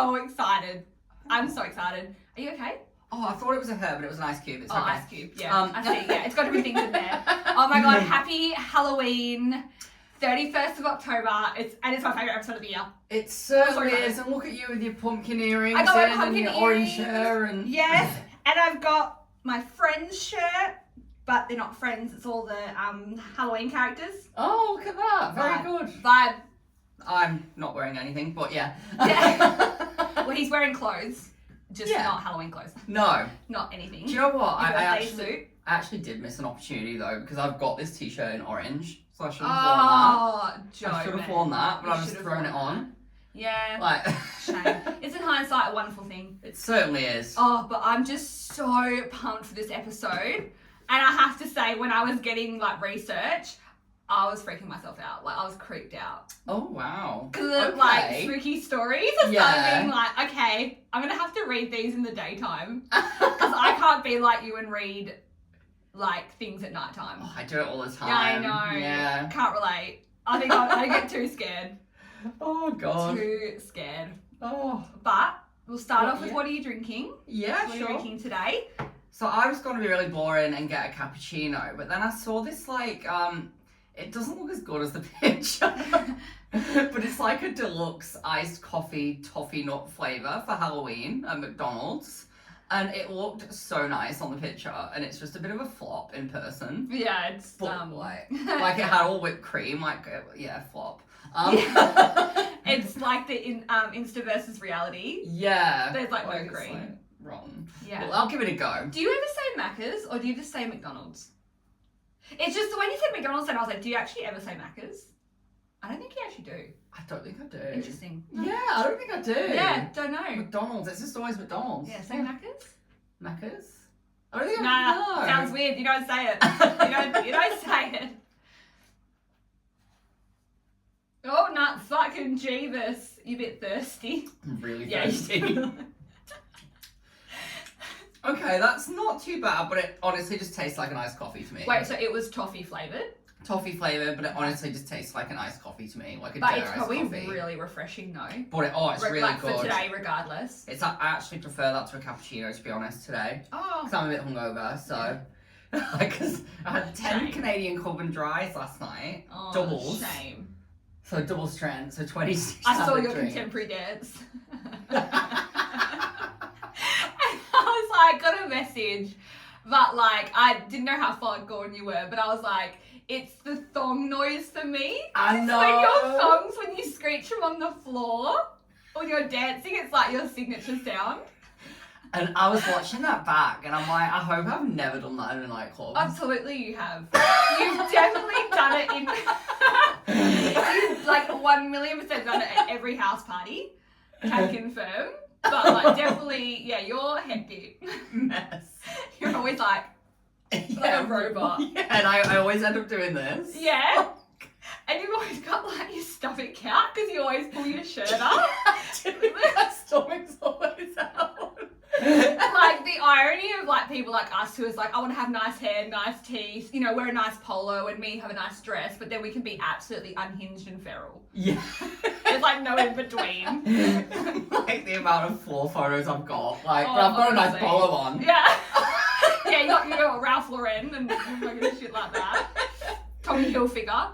so excited. I'm so excited. Are you okay? Oh, I thought it was a her, but it was an ice cube. It's okay. Ice cube. Yeah, I see. Yeah, it's got different things in there. Oh my God, happy Halloween. 31st of October. It's my favourite episode of the year. It certainly is. And look at you with your pumpkin earrings I got my and pumpkin your earrings. orange shirt. And... Yes, and I've got my Friends shirt, but they're not Friends. It's all the Halloween characters. Oh, look at that. Very good. Vibe. I'm not wearing anything, but yeah. Yeah. Well, he's wearing clothes, just not Halloween clothes. No. Not anything. Do you know what? I actually did miss an opportunity though, because I've got this t-shirt in orange, so I should have worn that. Joe, I should have worn that, but I've just thrown it on. Yeah. Like, shame. It's in hindsight a wonderful thing. It certainly is. Oh, but I'm just so pumped for this episode. And I have to say, when I was getting like research, I was freaking myself out. Like, I was creeped out. Oh, wow. Because like spooky stories, I started being like, okay, I'm going to have to read these in the daytime. Because I can't be like you and read like things at nighttime. Oh, I do it all the time. Yeah, I know. Yeah. Can't relate. I think I get too scared. Oh, God. Too scared. Oh. But we'll start off with what are you drinking? Yeah, What are you drinking today? So I was going to be really boring and get a cappuccino, but then I saw this like, it doesn't look as good as the picture, but it's like a deluxe iced coffee toffee nut flavour for Halloween at McDonald's. And it looked so nice on the picture, and it's just a bit of a flop in person. Yeah, it's but, like it had all whipped cream, flop. It's like the Insta versus reality. Yeah. There's like no cream. Like wrong. Yeah. Well, I'll give it a go. Do you ever say Macca's or do you just say McDonald's? It's just when you said McDonald's, and I was like, do you actually ever say Macca's? I don't think you actually do. I don't think I do. Interesting. Yeah, I don't think I do. Yeah, don't know. McDonald's, it's just always McDonald's. Yeah, say Macca's? Macca's? I don't think Nah, sounds weird. You don't say it. you don't say it. Oh, not fucking Jeebus. You a bit thirsty. I'm really thirsty. Okay, that's not too bad, but it honestly just tastes like an iced coffee to me. Wait, so it was toffee flavoured? Toffee flavoured, but it honestly just tastes like an iced coffee to me, like a but dinner it's iced probably coffee. really refreshing though. But it's really like good. For today, regardless. I actually prefer that to a cappuccino, to be honest, today. Oh. Because I'm a bit hungover, so... Because I had 10 Canadian Club and Dries last night. Oh, doubles. Shame. So double strength, so 26. I saw your contemporary dance. I was like, got a message, but like, I didn't know how far gone you were, but I was like, it's the thong noise for me. I know. When your thongs, when you screech them on the floor, when you're dancing, it's like your signature sound. And I was watching that back, and I'm like, I hope I've never done that in a nightclub. Absolutely, you have. You've definitely done it in. You've like 1,000,000% done it at every house party. Can confirm. But like, definitely, yeah, you're hectic. Mess. You're always like a robot. Yeah, and I always end up doing this. Yeah. And you've always got like your stomach out because you always pull your shirt up. My stomach's always out. Like the irony of like people like us who is like, I want to have nice hair, nice teeth, you know, wear a nice polo and me have a nice dress, but then we can be absolutely unhinged and feral. Yeah. There's like no in between. Like the amount of floor photos I've got. Like, Oh, but I've got a honestly. nice polo on. Yeah. Yeah, you got Ralph Lauren and fucking shit like that. Tommy Hilfiger.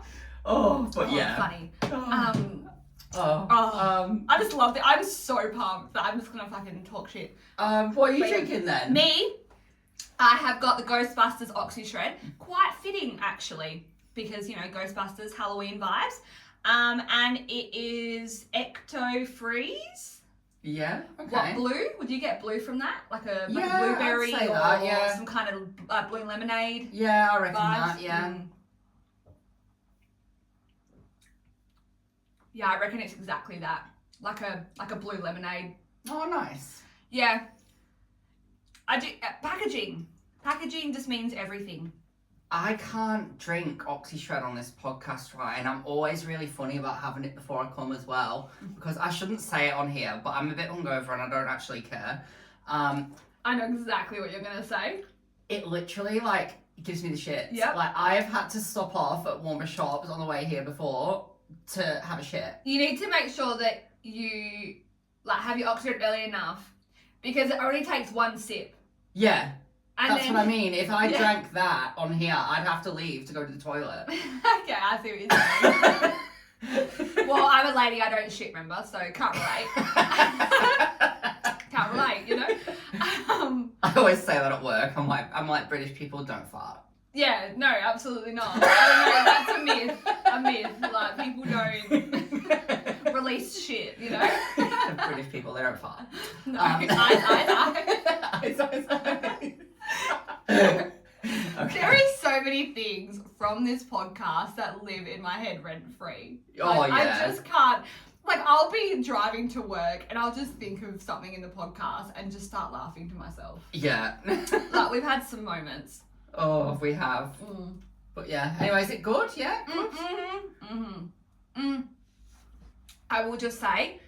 Oh, but yeah. Funny. I I just loved it. I'm so pumped that I'm just gonna fucking talk shit. what are you drinking then? Me, I have got the Ghostbusters Oxy Shred. Quite fitting actually, because you know Ghostbusters Halloween vibes. And it is Ecto Freeze. Yeah. Okay. What blue? Would you get blue from that? Like a Yeah, blueberry I'd say or that, yeah. some kind of blue lemonade? Yeah, I reckon vibes? that. Yeah. Yeah, I reckon it's exactly that. Like a blue lemonade. Oh, nice. Yeah. Packaging. Packaging just means everything. I can't drink Oxyshred on this podcast, right? And I'm always really funny about having it before I come as well, because I shouldn't say it on here, but I'm a bit hungover and I don't actually care. I know exactly what you're going to say. It literally, like, gives me the shits. Yep. Like, I have had to stop off at Warmer Shops on the way here before to have a shit. You need to make sure that you Like, have you oxygenated early enough? Because it only takes one sip. Yeah. And That's then, what I mean. If I drank that on here, I'd have to leave to go to the toilet. Okay, I see what you're saying. Well, I'm a lady, I don't shit, remember, so can't relate. Can't relate, you know? I always say that at work. I'm like British people don't fart. Yeah, no, absolutely not. I don't know, that's a myth. Like, people don't release shit, you know? British people, they don't fart. No, Eyes. Okay. There is so many things from this podcast that live in my head rent-free. Oh, Like, yeah. I just can't. Like, I'll be driving to work and I'll just think of something in the podcast and just start laughing to myself. Yeah. Like, we've had some moments. Oh, we have. But yeah. Anyway, is it good? Yeah? Good? I will just say,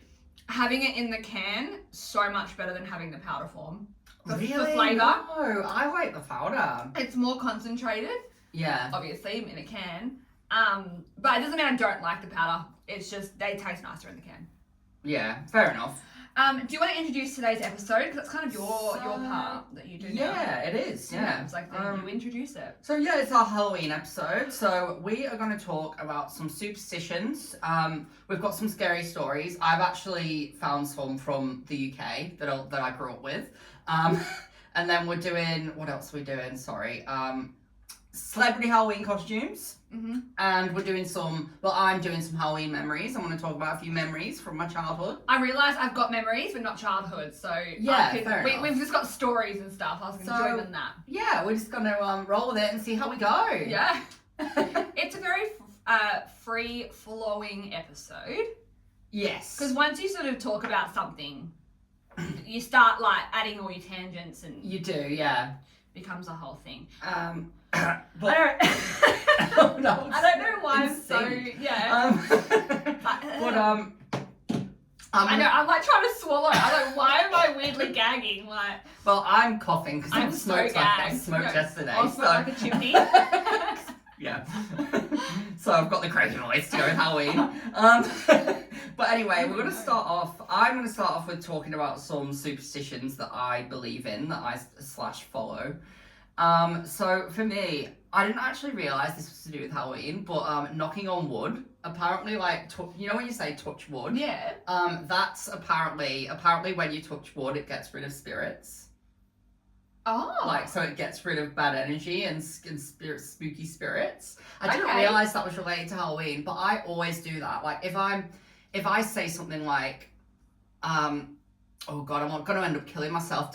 having it in the can, so much better than having the powder form. Really? The flavour. No, I like the powder. It's more concentrated, Yeah. obviously, in a can. But it doesn't mean I don't like the powder. It's just, they taste nicer in the can. Yeah, fair enough. Do you want to introduce today's episode? Because that's kind of your part that you do now. Yeah, it is. Yeah. It's like you introduce it. So yeah, it's our Halloween episode. So we are going to talk about some superstitions. We've got some scary stories. I've actually found some from the UK that I grew up with. And then we're doing, what else are we doing? Sorry. Celebrity Halloween costumes. Mm-hmm. And we're doing I'm doing some Halloween memories. I want to talk about a few memories from my childhood. I realise I've got memories, but not childhood. So yeah, fair enough. We've just got stories and stuff. I was enjoying that. Yeah, we're just going to roll with it and see how we go. Yeah. It's a very free-flowing episode. Yes. Because once you sort of talk about something, you start like adding all your tangents and you do, yeah. Becomes a whole thing. But I don't know why I'm so I know, I'm like trying to swallow. I'm like, why am I weirdly gagging? Like, well, I'm coughing because I'm I smoked yesterday. I'll smoke like a chimney. Yeah. So I've got the crazy voice to go with Halloween. But anyway, I'm going to start off with talking about some superstitions that I believe in, that I /follow. So for me, I didn't actually realise this was to do with Halloween, but knocking on wood, apparently like, you know when you say touch wood? Yeah. That's apparently when you touch wood, it gets rid of spirits. Oh. Like, so it gets rid of bad energy and spooky spirits. I didn't Okay. realise that was related to Halloween, but I always do that. Like, if I say something like, oh God, I'm going to end up killing myself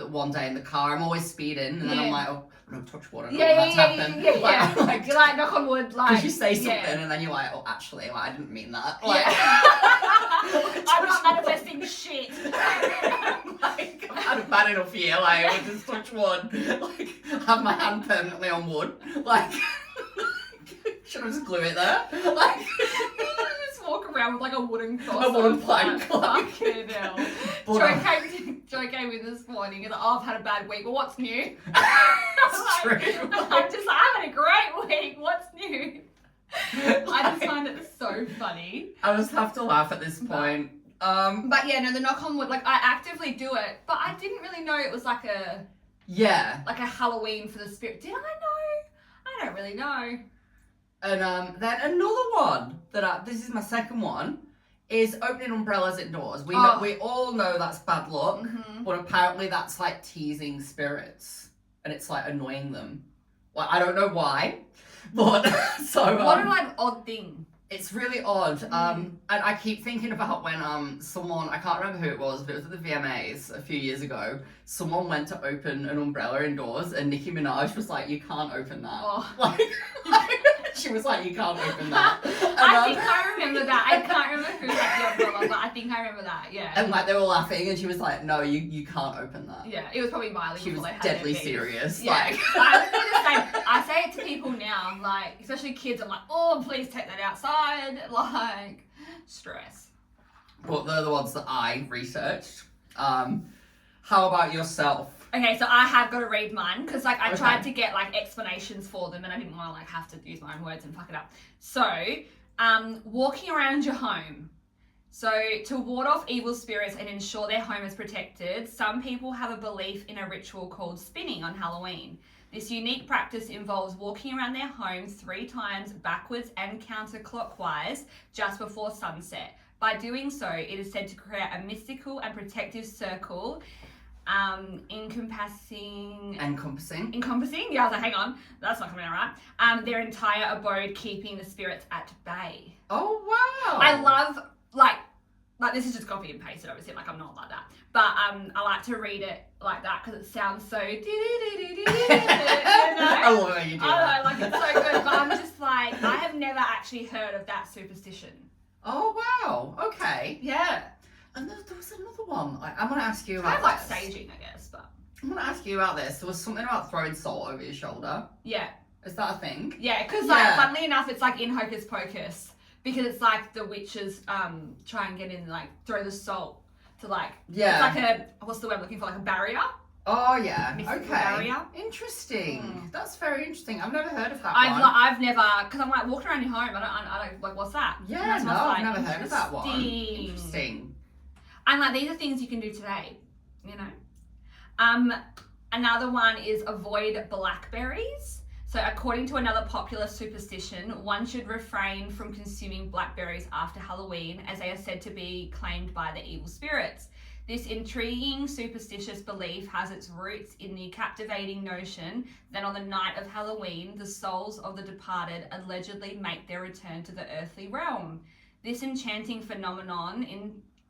one day in the car. I'm always speeding, and then I'm like, oh, no, touch wood. I don't know what's happened. Yeah. Like, You're like, knock on wood, like. because you say something, and then you're like, oh, actually, like, I didn't mean that. Like, I'm not manifesting shit. like, I've had a bad enough year, like, I just touch wood. Like, have my hand permanently on wood. Like, should I just glue it there? Like, just walk around with like a wooden cross. A wooden plank. Fucking hell. Joy came in this morning and like, oh, I've had a bad week. Well, what's new? It's true. I'm just like, I've had a great week. What's new? I just find it so funny. I just have to laugh at this point. But yeah, no, the knock on wood, like I actively do it, but I didn't really know it was like a Halloween for the spirit. Did I know? I don't really know. And then another one this is my second one, is opening umbrellas indoors. We all know that's bad luck, but apparently that's like teasing spirits, and it's like annoying them. Like, I don't know why, but so what an odd thing. It's really odd. And I keep thinking about when someone, I can't remember who it was, but it was at the VMAs a few years ago. Someone went to open an umbrella indoors, and Nicki Minaj was like, "You can't open that." Oh. Like, she was like, "You can't open that." And, I think I remember that. I can't remember who had the umbrella, but I think I remember that. Yeah. And like they were laughing, and she was like, "No, you can't open that." Yeah, it was probably Miley. She was before they had deadly their beef. serious. Yeah. Like, I say it to people now, like especially kids. I'm like, oh, please take that outside. Like, stress. but they're the ones that I researched. How about yourself? Okay, so I have got to read mine because like I tried to get like explanations for them, and I didn't want to like have to use my own words and fuck it up. So, walking around your home So, to ward off evil spirits and ensure their home is protected, some people have a belief in a ritual called spinning on Halloween. This unique practice involves walking around their home 3 times backwards and counterclockwise just before sunset. By doing so, it is said to create a mystical and protective circle, encompassing. Yeah, I was like, hang on, that's not coming out right. Their entire abode, keeping the spirits at bay. Oh, wow. I love, like this is just copy and pasted, obviously, like I'm not like that. But I like to read it like that because it sounds so you know? I love how you do that. I know, like it's so good, but I'm just like, I have never actually heard of that superstition. Oh, wow. Okay. Yeah. And there was another one. I'm going to ask you Kind about of like this. staging, I guess, but. I'm going to ask you about this. There was something about throwing salt over your shoulder. Yeah. Is that a thing? Yeah, because like, funnily enough, it's like in Hocus Pocus, because it's like the witches try and get in, like throw the salt to like. Yeah. It's like a, what's the word I'm looking for? Like a barrier. Oh yeah. Mystical Okay. barrier. Interesting. That's very interesting. I've never heard of that I've one. I've never, because I'm like walking around your home. I don't like, what's that? Yeah, And no, that's what's I've like, never heard of that one. interesting. Interesting. And like these are things you can do today, you know. Another one is avoid blackberries. So according to another popular superstition, one should refrain from consuming blackberries after Halloween, as they are said to be claimed by the evil spirits. This intriguing superstitious belief has its roots in the captivating notion that on the night of Halloween, the souls of the departed allegedly make their return to the earthly realm. This enchanting phenomenon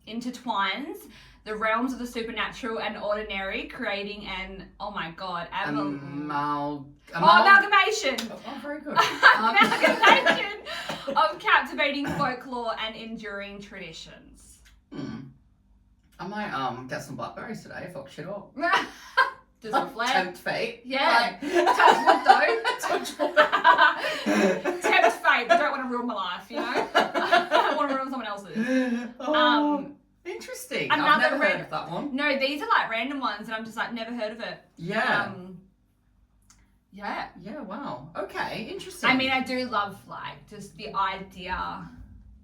intertwines the realms of the supernatural and ordinary, creating an, oh my god, amalgamation. Oh, very good. Amalgamation of captivating folklore and enduring traditions. I might get some blackberries today, fuck shit up. Does it flare? Tempt fate. Yeah. Touch wood though. Touch wood. Tempt fate, but don't want to ruin my life, you know? I don't want to ruin someone else's. Interesting. Another I've never heard of that one. No, these are like random ones and I'm just like, never heard of it. Yeah. Yeah. Yeah, wow. Okay, interesting. I mean, I do love like just the idea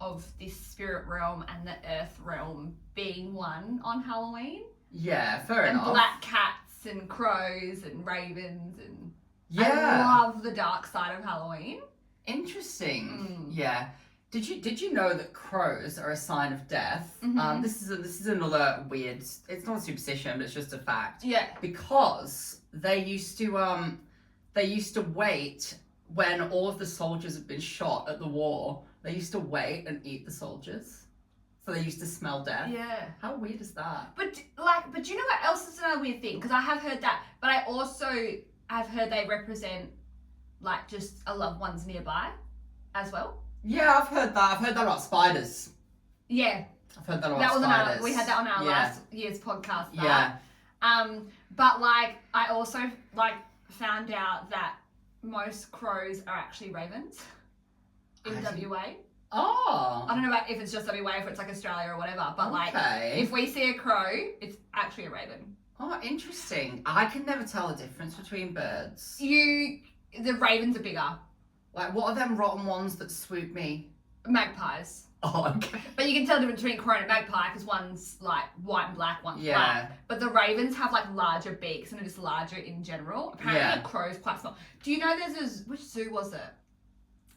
of this spirit realm and the earth realm being one on Halloween. Yeah, fair enough. And black cats and crows and ravens and yeah. I love the dark side of Halloween. Interesting. Yeah. Did you know that crows are a sign of death? Mm-hmm. This is another weird. It's not a superstition, but it's just a fact. Yeah. Because they used to wait when all of the soldiers had been shot at the war. They used to wait and eat the soldiers. So they used to smell death. Yeah. How weird is that? But do you know what else is another weird thing? Because I have heard that, but I also have heard they represent like just a loved one's nearby as well. Yeah, I've heard that. I've heard that about spiders. Yeah. I've heard that about spiders. We had that on our last year's podcast. Yeah. But like I also like found out that most crows are actually ravens in WA. Oh. I don't know about if it's just WA, if it's like Australia or whatever, but like if we see a crow, it's actually a raven. Oh, interesting. I can never tell the difference between birds. The ravens are bigger. Like, what are them rotten ones that swoop me? Magpies. Oh, okay. But you can tell the difference between crow and a magpie because one's like white and black, one's black. But the ravens have like larger beaks and are just larger in general. Apparently the crow's quite small. Do you know which zoo was it?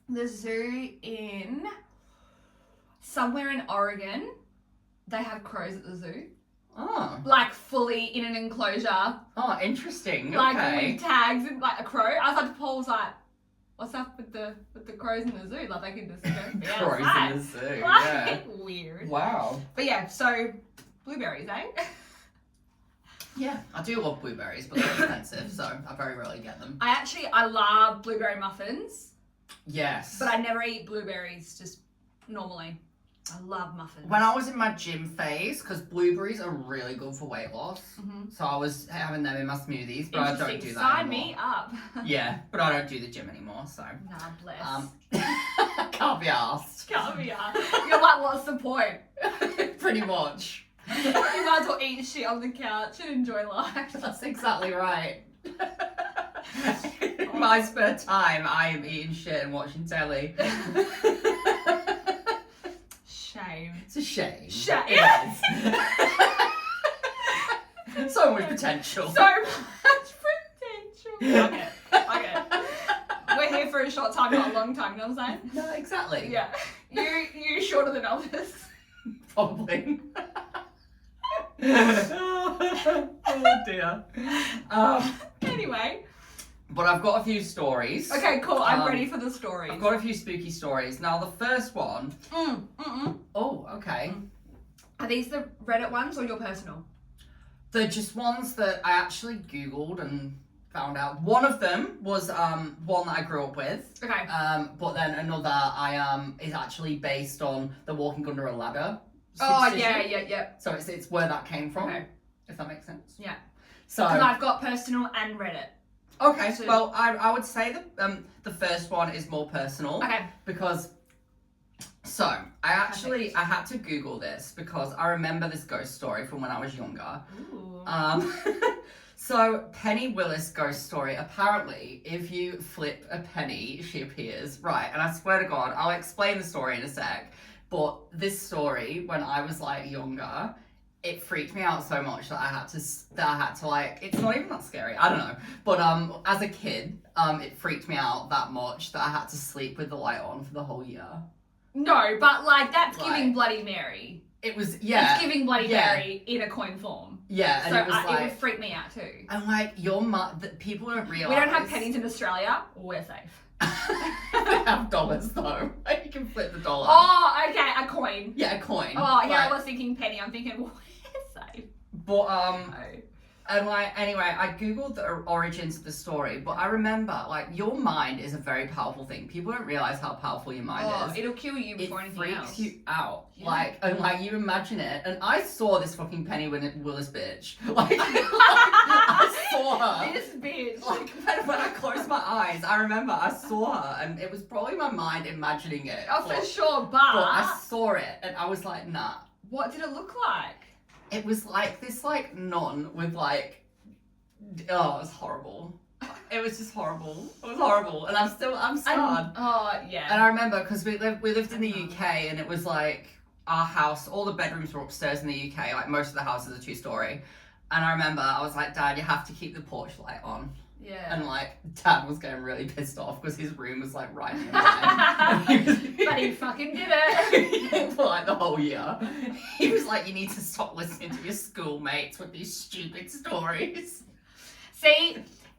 The zoo in somewhere in Oregon. They have crows at the zoo. Oh. Like fully in an enclosure. Oh, interesting. Like okay. with tags and like a crow. I was like, Paul was like, what's up with the crows in the zoo? Like they can just go crows outside. in the zoo. Like, Yeah. Weird. Wow. But yeah, so blueberries, eh? Yeah, I do love blueberries, but they're expensive, so I very rarely get them. I love blueberry muffins. Yes. But I never eat blueberries just normally. I love muffins. When I was in my gym phase, because blueberries are really good for weight loss, so I was having them in my smoothies, but I don't do that Sign anymore. me up. Yeah, but I don't do the gym anymore, so. Nah, bless. Can't be asked. Can't be asked. You're like, what's the point? Pretty much. You might as well eat shit on the couch and enjoy life. That's exactly right. In my spare time, I am eating shit and watching telly. Shame. shame. It's a shame. Shame. It is. So much potential. So much potential. Okay. We're here for a short time, not a long time, you know what I'm saying? No, exactly. Yeah. You're shorter than others. Probably. Oh dear. Anyway. But I've got a few stories. Okay, cool. I'm ready for the stories. I've got a few spooky stories. Now, the first one. Oh, okay. Are these the Reddit ones or your personal? They're just ones that I actually Googled and found out. One of them was one that I grew up with. Okay. But then another is actually based on the walking under a ladder. Oh, superstition. yeah. So it's where that came from. Okay. If that makes sense. Yeah. So. Because I've got personal and Reddit. Okay, So- well, I would say that the first one is more personal. Okay. Because, so, I had to Google this because I remember this ghost story from when I was younger. Ooh. So, Penny Willis ghost story. Apparently, if you flip a penny, she appears. Right, and I swear to God, I'll explain the story in a sec. But this story, when I was like younger, it freaked me out so much that I had to like, it's not even that scary, I don't know. But as a kid, it freaked me out that much that I had to sleep with the light on for the whole year. No, but like that's Like- giving Bloody Mary. It was, yeah. It's giving Bloody Yeah. Mary in a coin form. Yeah, and So it was it would like, freak me out too. I'm like, people don't realize. We don't have pennies in Australia. We're safe. They have dollars though. You can flip the dollar. Oh, okay, a coin. Yeah, a coin. Oh, yeah, Like, I was thinking penny. I'm thinking, we're safe. But Oh. and like anyway, I googled the origins of the story, but I remember like your mind is a very powerful thing. People don't realize how powerful your mind Oh, is. it'll kill you It before anything freaks else. you out. Yeah. Like you imagine it, and I saw this fucking Penny Willis bitch. Like I saw her. This bitch. Like when I closed my eyes, I remember I saw her, and it was probably my mind imagining it. Oh, for but, sure, but I but saw it, and I was like, nah. what did it look like? It was like this like nun with like, oh, it was horrible. It was just horrible. It was horrible, and I'm scarred. Oh, yeah. And I remember because we lived in the UK, and it was like our house. All the bedrooms were upstairs in the UK. Like most of the houses are 2-story. And I remember I was like, Dad, you have to keep the porch light on. Yeah. And like Dad was getting really pissed off because his room was like right near mine. But he fucking did it. For like the whole year. He was like, you need to stop listening to your schoolmates with these stupid stories. See,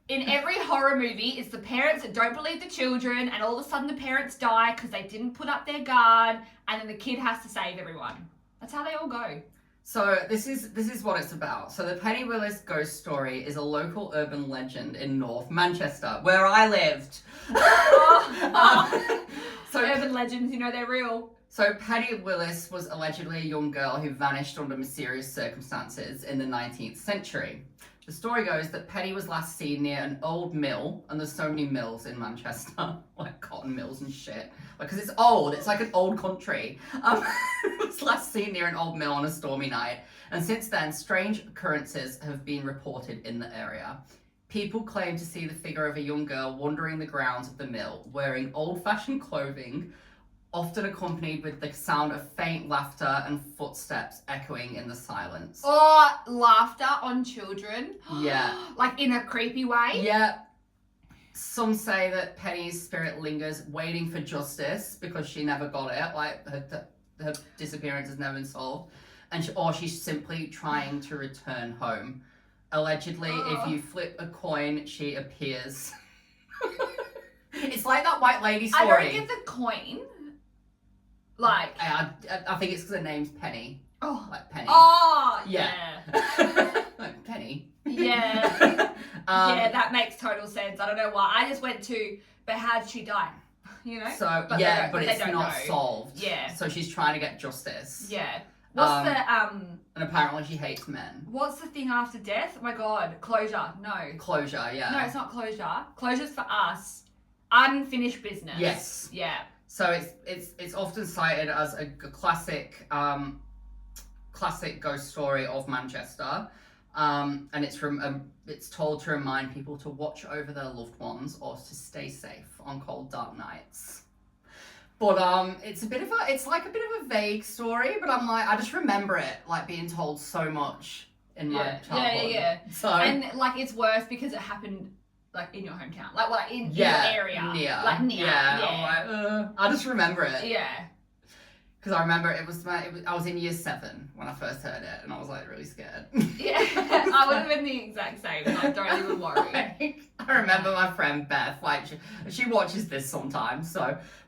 in every horror movie, it's the parents that don't believe the children, and all of a sudden the parents die because they didn't put up their guard, and then the kid has to save everyone. That's how they all go. So this is what it's about. So the Penny Willis ghost story is a local urban legend in North Manchester, where I lived. So Urban legends, you know, they're real. So Penny Willis was allegedly a young girl who vanished under mysterious circumstances in the 19th century. The story goes that Penny was last seen near an old mill, and there's so many mills in Manchester, like cotton mills and shit. Because it's old, it's like an old country. It was last seen near an old mill on a stormy night, and since then, strange occurrences have been reported in the area. People claim to see the figure of a young girl wandering the grounds of the mill, wearing old-fashioned clothing, often accompanied with the sound of faint laughter and footsteps echoing in the silence. Or laughter on children. Yeah. Like in a creepy way. Yeah. Some say that Penny's spirit lingers waiting for justice because she never got it, like her disappearance has never been solved, or she's simply trying to return home. Allegedly, if you flip a coin, she appears. It's like that white lady story. I don't get the coin. Like. I think it's because her name's Penny. Oh. Like Penny. Oh, Yeah. yeah. Like Penny. Yeah. Yeah, that makes total sense. I don't know why. I just went to, but how did she die? You know? So, But yeah, they but don't it's not know. solved. Yeah. So she's trying to get justice. Yeah. What's And apparently she hates men. what's the thing after death? Oh my god, closure. No. Closure, yeah. No, it's not closure. Closure's for us. Unfinished business. Yes. Yeah. So it's often cited as a classic ghost story of Manchester, and it's told to remind people to watch over their loved ones or to stay safe on cold, dark nights. But it's like a bit of a vague story, but I'm like, I just remember it like being told so much in my childhood. Yeah. So And like it's worse because it happened like in your hometown, like in your area, near. Yeah. I'm like, I just remember it. Yeah. Because I remember I was in year 7 when I first heard it, and I was like really scared. Yeah, I would have been the exact same. Like, don't even worry. I remember my friend Beth, like she watches this sometimes,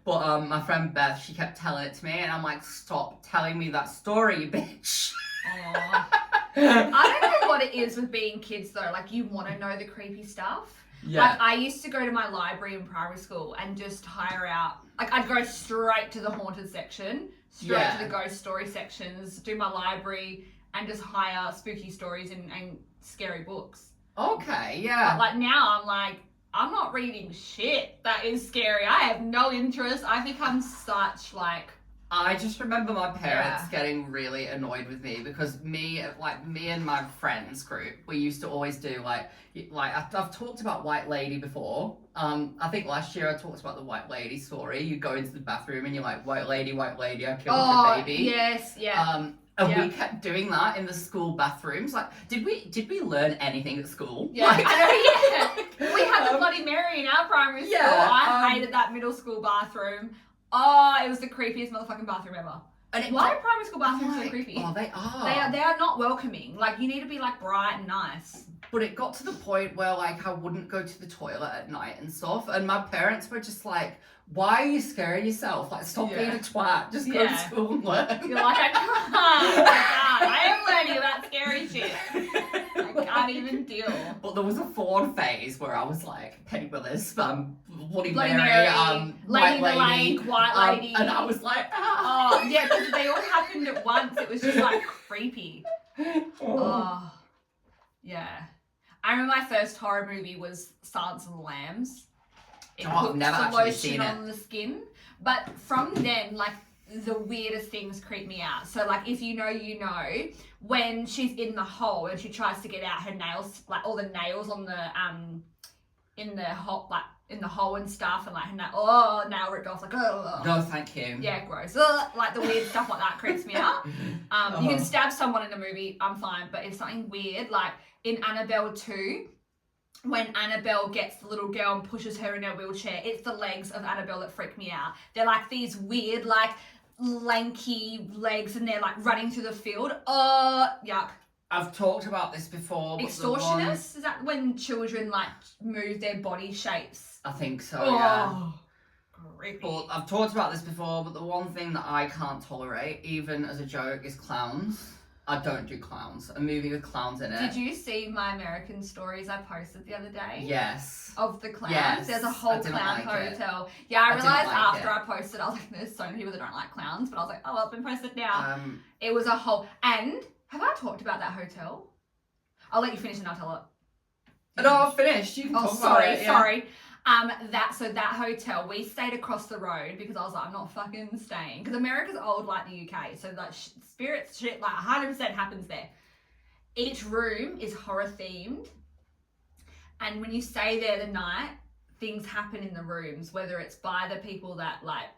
but my friend Beth, she kept telling it to me, and I'm like, stop telling me that story, you bitch. Aww. I don't know what it is with being kids though. Like, you want to know the creepy stuff. Yeah. Like, I used to go to my library in primary school and just hire out. Like, I'd go straight to the haunted section, straight to the ghost story sections, do my library, and just hire spooky stories and scary books. Okay, yeah. But like now, I'm like, I'm not reading shit that is scary. I have no interest. I become such like. I just remember my parents getting really annoyed with me because me and my friends group, we used to always do like I've talked about White Lady before. I think last year I talked about the White Lady story. You go into the bathroom and you're like, White Lady, I killed your baby. Yes, yeah. And we kept doing that in the school bathrooms. Like, did we learn anything at school? Yeah, like, I know, yeah. We had the Bloody Mary in our primary school. I hated that middle school bathroom. Oh, it was the creepiest motherfucking bathroom ever. Why are primary school bathrooms so creepy? Oh, they are. They are not welcoming. Like, you need to be like bright and nice. But it got to the point where like I wouldn't go to the toilet at night and stuff, and my parents were just like, "Why are you scaring yourself? Like, stop being a twat. Just go to school and learn." You're like, I am learning about scary shit. I can't even deal. But there was a forward phase where I was like, Penny Willis, Bloody Mary, Mary, Lady in the Lake, White Lady. And I was like, oh, yeah, because they all happened at once. It was just like creepy. Oh, yeah. I remember my first horror movie was Silence of the Lambs. It I've never actually seen it. on the skin. But from then, like, the weirdest things creep me out. So, like, if you know, when she's in the hole and she tries to get out, her nails, like, all the nails on the, in the hole and stuff, and, like, her nail ripped off, like, No, thank you. Yeah, gross. Like, the weird stuff like that creeps me out. You can stab someone in a movie, I'm fine, but if something weird, like, in Annabelle 2, when Annabelle gets the little girl and pushes her in her wheelchair, it's the legs of Annabelle that freak me out. They're like these weird, like, lanky legs, and they're like running through the field. Oh, yuck. I've talked about this before. Extortionists? Is that when children like move their body shapes? I think so, yeah. Creepy. But I've talked about this before, but the one thing that I can't tolerate, even as a joke, is clowns. I don't do clowns. A movie with clowns in it. Did you see my American stories I posted the other day? Yes. Of the clowns? Yes. There's a whole clown hotel. Yeah, I realised after I posted, I was like, there's so many people that don't like clowns, but I was like, oh, well, it's been posted now. It was a whole... And, have I talked about that hotel? I'll let you finish and I'll tell it. No, I've finished. You can talk about it. Sorry. That hotel, we stayed across the road because I was like, I'm not fucking staying. Because America's old like the UK, so like spirits shit like 100% happens there. Each room is horror themed, and when you stay there the night, things happen in the rooms, whether it's by the people that like,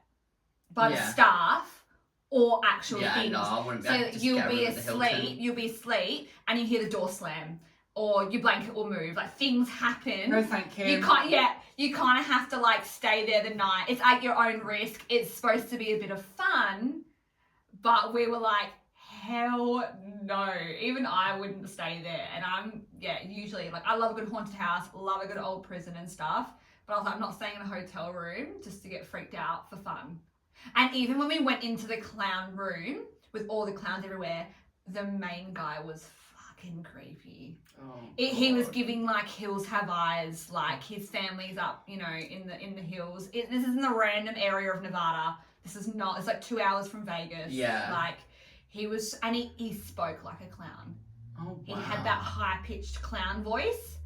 by the staff or actual things. No, I wouldn't be so able to just you'll get be rid of the Hilton. you'll be asleep, and you hear the door slam. Or your blanket will move, like things happen. No, thank you. You kind of have to like stay there the night. It's at your own risk. It's supposed to be a bit of fun, but we were like, hell no. Even I wouldn't stay there. And usually like I love a good haunted house, love a good old prison and stuff. But I was like, I'm not staying in a hotel room just to get freaked out for fun. And even when we went into the clown room with all the clowns everywhere, the main guy was fucking creepy. He was giving like hills have eyes, like his family's up, in the hills. This is in the random area of Nevada. This is not, it's like 2 hours from Vegas. Yeah. Like he was, and he spoke like a clown. Oh, wow. He had that high pitched clown voice.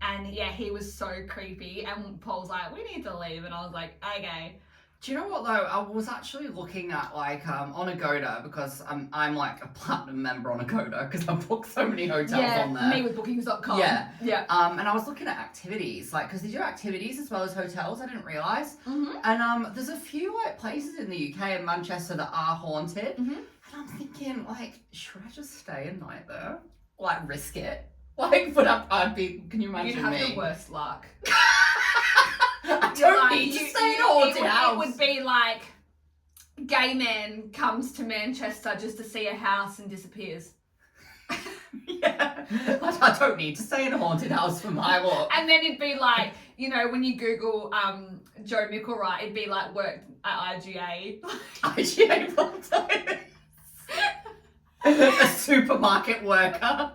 And yeah, he was so creepy. And Paul's like, we need to leave. And I was like, okay. Do you know what though? I was actually looking at like on Agoda because I'm like a platinum member on Agoda because I booked so many hotels on there. Me with bookings.com. Yeah. Yeah. And I was looking at activities, like, because they do activities as well as hotels, I didn't realise. Mm-hmm. And there's a few, like, places in the UK and Manchester that are haunted. Mm-hmm. And I'm thinking, like, should I just stay a night there? Like, risk it? Like, but I'd be, can you imagine You'd have me? the worst luck. I don't need to stay in a haunted house. It would be like, gay man comes to Manchester just to see a house and disappears. Yeah. I don't need to stay in a haunted house for my look. And then it'd be like, you know, when you Google Joe Micklewright, it'd be like worked at IGA. IGA full-time. A supermarket worker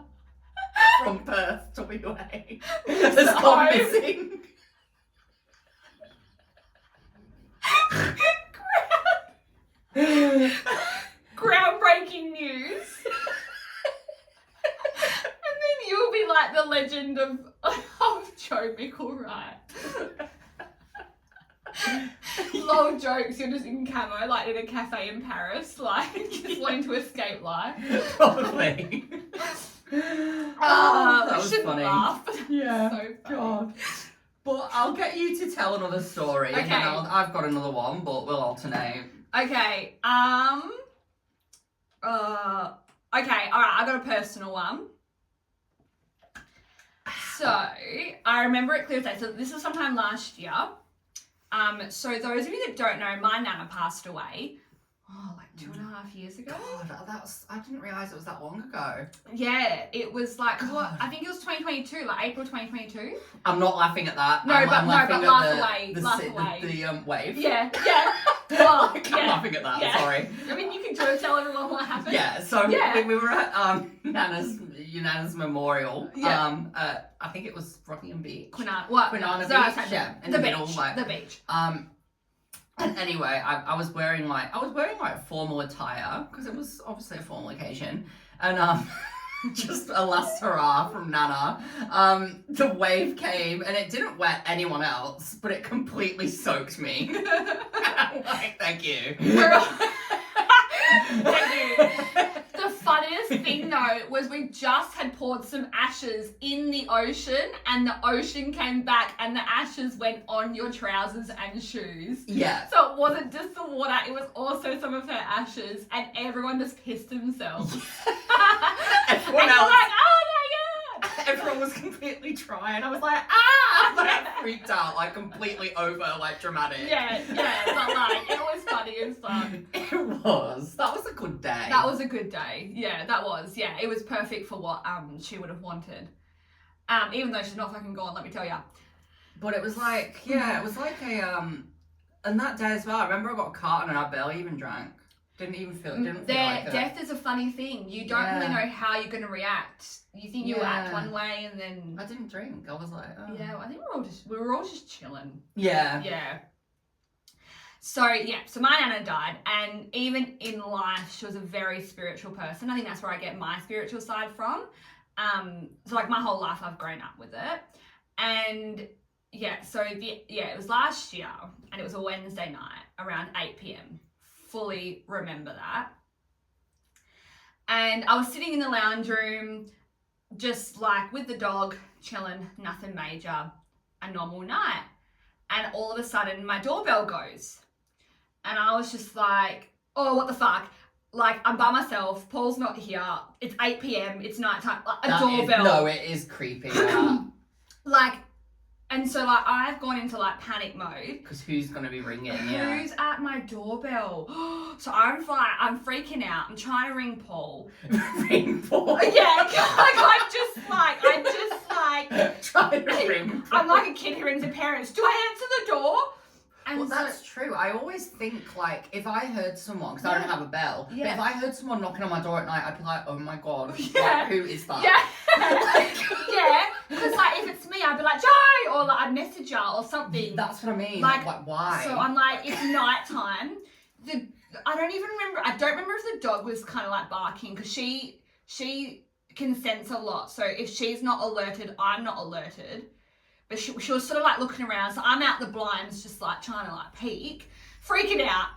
from Perth, WA. Has gone missing. Groundbreaking news. And then you'll be like the legend of Joe Micklewright. Lol jokes, you're just in camo, like in a cafe in Paris, like just wanting to escape life. Probably. That we was shouldn't funny. laugh. Yeah. So funny. God. But I'll get you to tell another story. Okay. And then I've got another one, but we'll alternate. Okay. Okay, alright, I got a personal one. So, I remember it clear as day. So this was sometime last year. So those of you that don't know, my nana passed away, like 2.5 years ago. God, I didn't realise it was that long ago. Yeah, it was like, I think it was 2022, like April 2022. I'm not laughing at that. No, I'm but laughing laugh at away, laugh away. The wave. Yeah. Well, I'm laughing at that, sorry. I mean, you can tell everyone what happened. Yeah, so we were at your Nana's memorial. Yeah. I think it was Rockingham Beach. Kwinana Beach. Yeah, in the middle, like the beach. And anyway, I was wearing like formal attire because it was obviously a formal occasion, and just a last hurrah from Nana. The wave came and it didn't wet anyone else, but it completely soaked me. I'm like, thank you. The funniest thing though was we just had poured some ashes in the ocean and the ocean came back and the ashes went on your trousers and shoes. Yeah. So it wasn't just the water, it was also some of her ashes and everyone just pissed themselves. Everyone and else. you're like, oh my god! Everyone was completely dry and I was like, ah! Like, I freaked out, like completely over, like dramatic. Yeah, but like, it was funny as fuck. It was. That was a good day. That was a good day. Yeah, that was. Yeah, it was perfect for what she would have wanted. Even though she's not fucking gone, let me tell ya. But it was like, it was like a and that day as well, I remember I got a carton and I barely even drank. Didn't feel like death is a funny thing. You don't really know how you're gonna react. You think you'll act one way and then I didn't drink. I was like, oh. Yeah, I think we were all just chilling. Yeah. Yeah. So my nana died, and even in life, she was a very spiritual person. I think that's where I get my spiritual side from. So like my whole life, I've grown up with it, and it was last year, and it was a Wednesday night around 8 p.m. Fully remember that. And I was sitting in the lounge room, just like with the dog, chilling, nothing major, a normal night. And all of a sudden, my doorbell goes. And I was just like, oh, what the fuck? Like, I'm by myself, Paul's not here, it's 8 p.m, it's nighttime, like, a doorbell. It is creepy. And so, like, I've gone into, like, panic mode. Because who's going to be ringing, Who's at my doorbell? So I'm freaking out. I'm trying to ring Paul. Ring Paul? Yeah, I'm just like... Trying to ring Paul. I'm like a kid who rings their parents. Do I answer the door? And well, that's true. I always think, like, if I heard someone, because I don't have a bell, but if I heard someone knocking on my door at night, I'd be like, oh my god, like, who is that? Yeah, because, like, if it's me, I'd be like, Joe, or, like, I'd message her or something. That's what I mean. Like, why? So I'm like, it's nighttime. I don't remember if the dog was kind of, like, barking, because she can sense a lot. So if she's not alerted, I'm not alerted. But she was sort of like looking around, so I'm out the blinds just like trying to like peek. freaking out.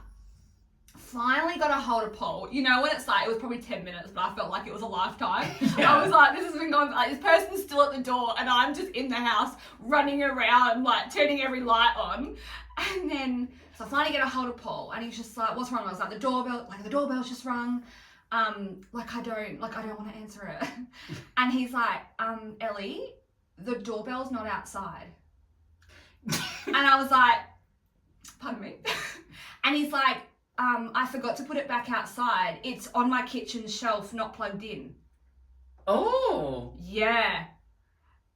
Finally got a hold of Paul. You know when it's like, it was probably 10 minutes, but I felt like it was a lifetime. Yeah. I was like, this has been going, like, this person's still at the door and I'm just in the house running around, like, turning every light on. And then, so I finally get a hold of Paul and he's just like, what's wrong? I was like, the doorbell's just rung. I don't want to answer it. And he's like, Ellie, the doorbell's not outside. And I was like, pardon me. And he's like, I forgot to put it back outside. It's on my kitchen shelf, not plugged in. Oh. Yeah.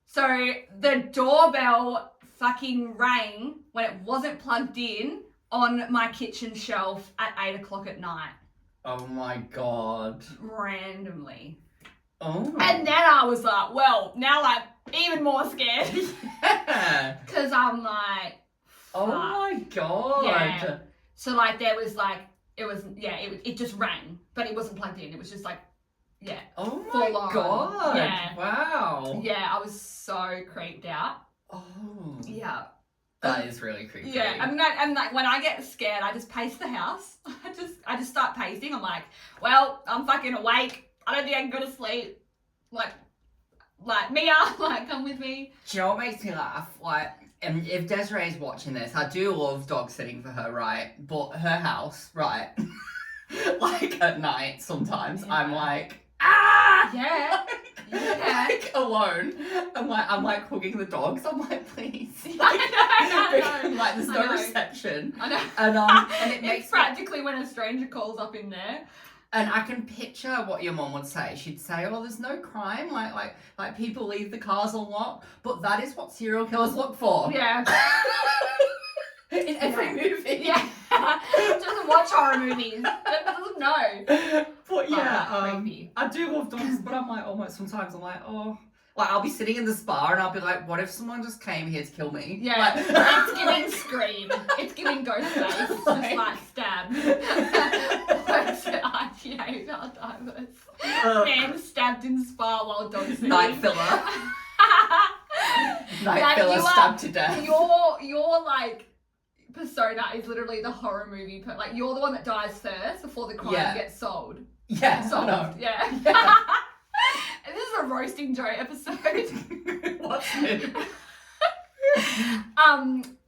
So the doorbell fucking rang when it wasn't plugged in on my kitchen shelf at 8 o'clock at night. Oh my God. Randomly. Oh. And then I was like, well, now I'm even more scared. Yeah. Because I'm like, Oh my God. Yeah. So, like, there was, like, it just rang, but it wasn't plugged in. It was just, like, yeah. Oh my full on. God. Yeah. Wow. Yeah, I was so creeped out. Oh. Yeah. That is really creepy. Yeah, I'm like, when I get scared, I just pace the house. I just start pacing. I'm like, well, I'm fucking awake. I don't think I can go to sleep. Like Mia, like, come with me. Do you know what makes me laugh? Like, and if Desiree's watching this, I do love dog sitting for her, right? But her house, right? Like at night, sometimes Yeah. I'm like, ah! Yeah. Yeah. Like alone. I'm like hugging the dogs. I'm like, please. I know. Like there's I no know. reception. I know. And it makes It's practically when a stranger calls up in there. And I can picture what your mum would say. She'd say, "Oh, there's no crime. Like people leave the cars unlocked, but that is what serial killers look for." Yeah. In every movie. Yeah. Doesn't watch horror movies. Doesn't know. But yeah, creepy. I do love dogs, but I'm like, sometimes I'm like, oh. Like, I'll be sitting in the spa and I'll be like, what if someone just came here to kill me? Yeah. Like, It's giving Scream. It's giving Ghostface. Just like stab. What's it? IGA Alzheimer's. Man stabbed in spa while dog sitting. Night filler. Night Like, filler you stabbed to death. Your like persona is literally the horror movie. Like, you're the one that dies first before the crime Yeah. gets sold. Yeah, Solved. I know. Yeah. Yeah. This is a roasting Joe episode. What's new?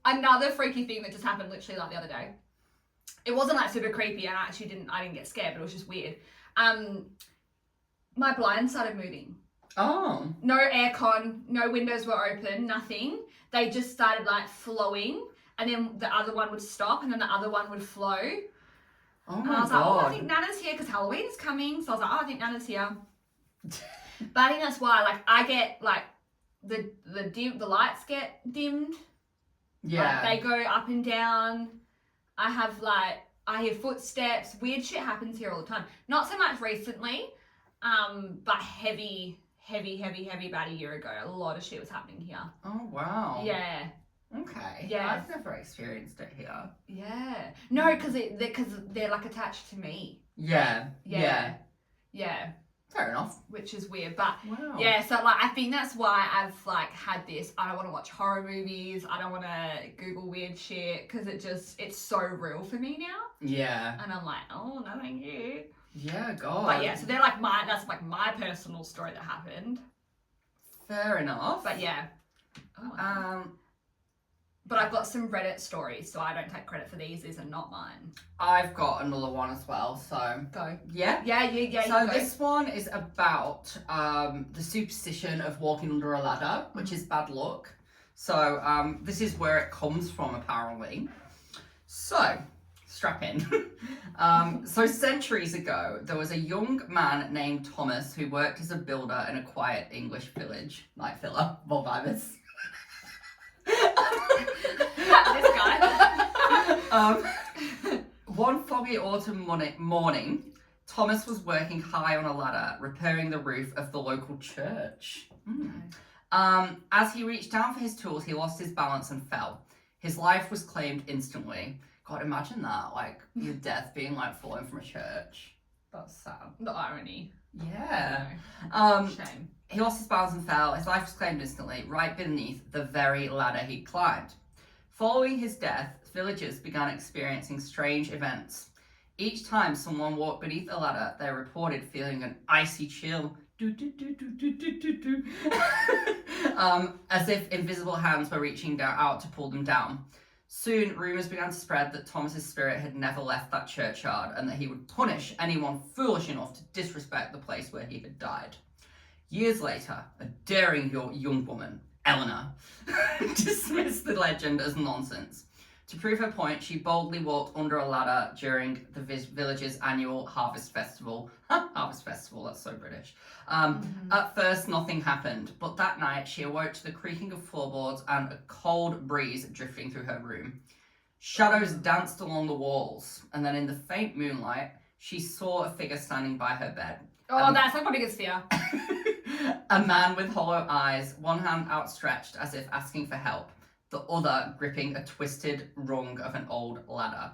Another freaky thing that just happened literally like the other day. It wasn't like super creepy, and I didn't get scared, but it was just weird. My blinds started moving. Oh. No aircon, no windows were open, nothing. They just started like flowing, and then the other one would stop, and then the other one would flow. Oh And my I was like, oh, I God. think Nana's here because Halloween's coming. So I was like, oh, I think Nana's here. But I think that's why, like, I get like the lights get dimmed. Yeah. Like, they go up and down. I hear footsteps. Weird shit happens here all the time. Not so much recently, but heavy about a year ago. A lot of shit was happening here. Oh wow. Yeah. Okay. Yeah. I've never experienced it here. Yeah. No, because they're like attached to me. Yeah. Yeah. Yeah. Fair enough. Which is weird, but Wow. yeah, so like I think that's why I've like had this. I don't want to watch horror movies. I don't want to Google weird shit because it's so real for me now. Yeah. And I'm like, oh no, thank you. Yeah, God. But yeah, so that's like my personal story that happened. Fair enough. But yeah. But I've got some Reddit stories, so I don't take credit for these. These are not mine. I've got another one as well, so Go. yeah. Yeah. So you go. this one is about the superstition of walking under a ladder, which is bad luck. So this is where it comes from, apparently. So, strap in. So centuries ago, there was a young man named Thomas who worked as a builder in a quiet English village. Night filler, more vibers. This guy. One foggy autumn morning, Thomas was working high on a ladder, repairing the roof of the local church. As he reached down for his tools, he lost his balance and fell. His life was claimed instantly. God, imagine that, like, your death being, like, falling from a church. That's sad. The irony. Yeah. Shame. He lost his balance and fell. His life was claimed instantly, right beneath the very ladder he climbed. Following his death, villagers began experiencing strange events. Each time someone walked beneath a ladder, they reported feeling an icy chill. As if invisible hands were reaching out to pull them down. Soon, rumours began to spread that Thomas's spirit had never left that churchyard and that he would punish anyone foolish enough to disrespect the place where he had died. Years later, a daring young woman, Eleanor, dismissed the legend as nonsense. To prove her point, she boldly walked under a ladder during the village's annual Harvest Festival. Harvest Festival, that's so British. At first, nothing happened, but that night she awoke to the creaking of floorboards and a cold breeze drifting through her room. Shadows danced along the walls, and then in the faint moonlight, she saw a figure standing by her bed. Oh, that's like my biggest fear. A man with hollow eyes, one hand outstretched as if asking for help, the other gripping a twisted rung of an old ladder.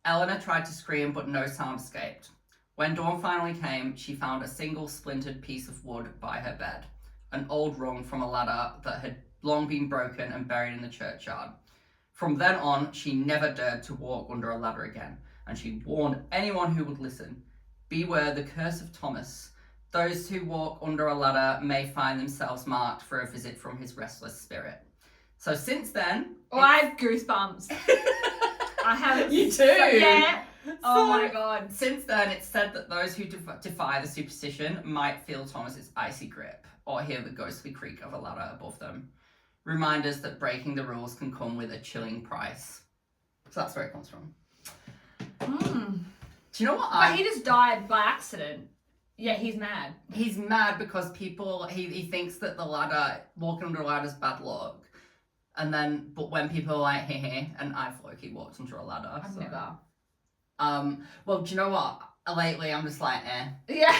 Eleanor tried to scream, but no sound escaped. When dawn finally came, she found a single splintered piece of wood by her bed, an old rung from a ladder that had long been broken and buried in the churchyard. From then on, she never dared to walk under a ladder again, and she warned anyone who would listen, beware the curse of Thomas. Those who walk under a ladder may find themselves marked for a visit from his restless spirit. So since then... Oh, I have goosebumps. I have... You too? Yeah. Oh my god. Since then, it's said that those who defy the superstition might feel Thomas's icy grip or hear the ghostly creak of a ladder above them. Reminders that breaking the rules can come with a chilling price. So that's where it comes from. Do you know what But he just died by accident. Yeah, he's mad. He's mad because he thinks that the ladder, walking under a ladder is bad luck. And then, but when people are like, hey, and I've low-key walked under a ladder. I've never. Well, do you know what? Lately, I'm just like, Yeah,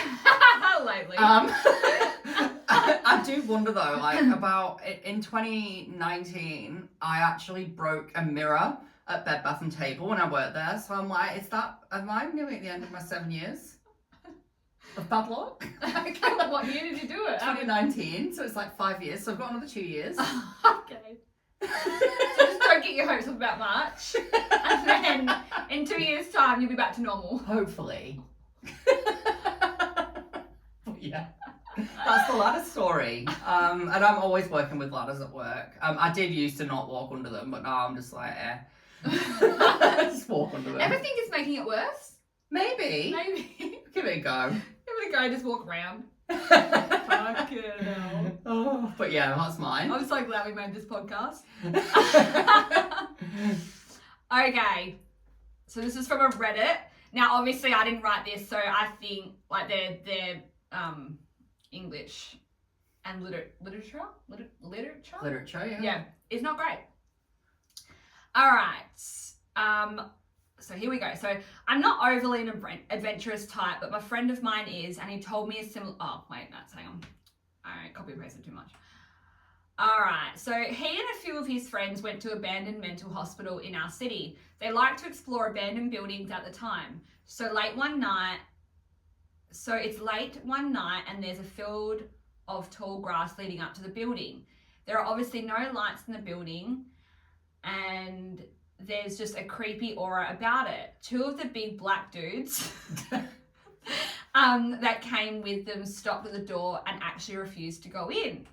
lately. I do wonder though, like about in 2019, I actually broke a mirror at Bed Bath & Table when I worked there. So I'm like, am I nearly at the end of my 7 years of bad luck? What year did you do it? 2019, so it's like 5 years. So I've got another 2 years. Okay. So just don't get your hopes up about March. And then in 2 years' time, you'll be back to normal. Hopefully. Yeah. That's the ladder story. And I'm always working with ladders at work. I did used to not walk under them, but now I'm just like, just walk under them. Ever think it's making it worse? Maybe. Give it a go. Give it a go, just walk around. Fucking hell. Oh, but yeah, that's mine. I'm so glad we made this podcast. Okay. So this is from a Reddit. Now, obviously, I didn't write this, so I think like they're English and literature. Literature, yeah. Yeah, it's not great. All right. So here we go. So I'm not overly an adventurous type, but my friend of mine is, and he told me a similar. Oh wait, hang on. I copy and pasted too much. All right. So he and a few of his friends went to abandoned mental hospital in our city. They like to explore abandoned buildings at the time. So it's late one night, and there's a field of tall grass leading up to the building. There are obviously no lights in the building, and there's just a creepy aura about it. Two of the big black dudes that came with them stopped at the door and actually refused to go in.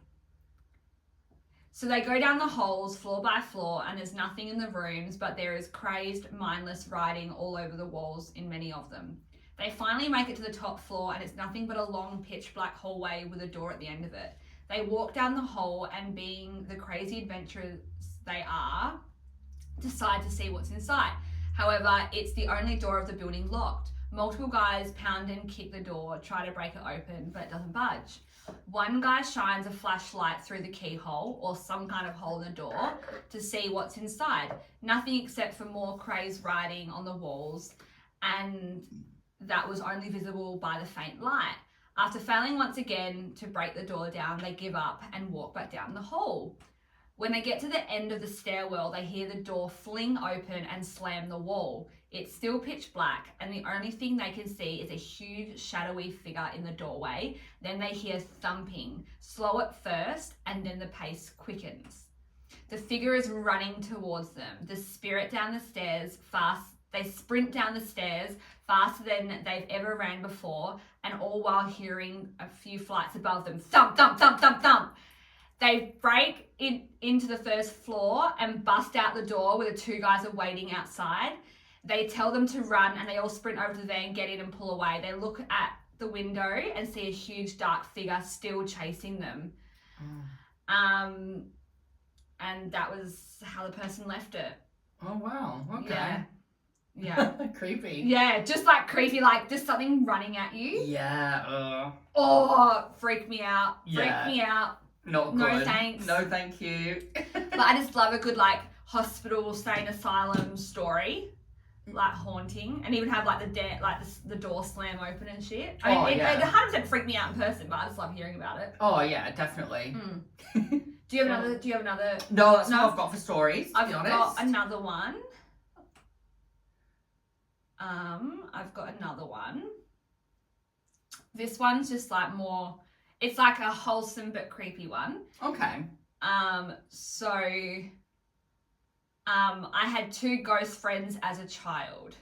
So they go down the holes floor by floor, and there's nothing in the rooms, but there is crazed, mindless writing all over the walls in many of them. They finally make it to the top floor, and it's nothing but a long pitch black hallway with a door at the end of it. They walk down the hole, and being the crazy adventurers they are, decide to see what's inside. However, it's the only door of the building locked. Multiple guys pound and kick the door, try to break it open, but it doesn't budge. One guy shines a flashlight through the keyhole or some kind of hole in the door to see what's inside. Nothing except for more crazed writing on the walls, and that was only visible by the faint light. After failing once again to break the door down, they give up and walk back down the hole. When they get to the end of the stairwell, they hear the door fling open and slam the wall. It's still pitch black, and the only thing they can see is a huge shadowy figure in the doorway. Then they hear thumping, slow at first, and then the pace quickens. The figure is running towards them. The spirit down the stairs fast. They sprint down the stairs faster than they've ever ran before, and all while hearing a few flights above them. Thump, thump, thump, thump, thump. They break into the first floor and bust out the door where the two guys are waiting outside. They tell them to run, and they all sprint over to the van, get in and pull away. They look at the window and see a huge dark figure still chasing them. And that was how the person left it. Oh, wow. Okay. Yeah. Yeah. Creepy. Yeah, just like creepy, like just something running at you. Yeah. Oh, freak me out. Yeah. Freak me out. Not No good. thanks. No, thank you. But I just love a good like hospital, sane asylum story. Like haunting, and even have like the door slam open and shit. I mean, it 100% freaked me out in person, but I just love hearing about it. Oh yeah, definitely. Do you have another? No, that's what I've got for stories. I've got another one. I've got another one. This one's just like more. It's like a wholesome but creepy one. Okay. I had 2 ghost friends as a child.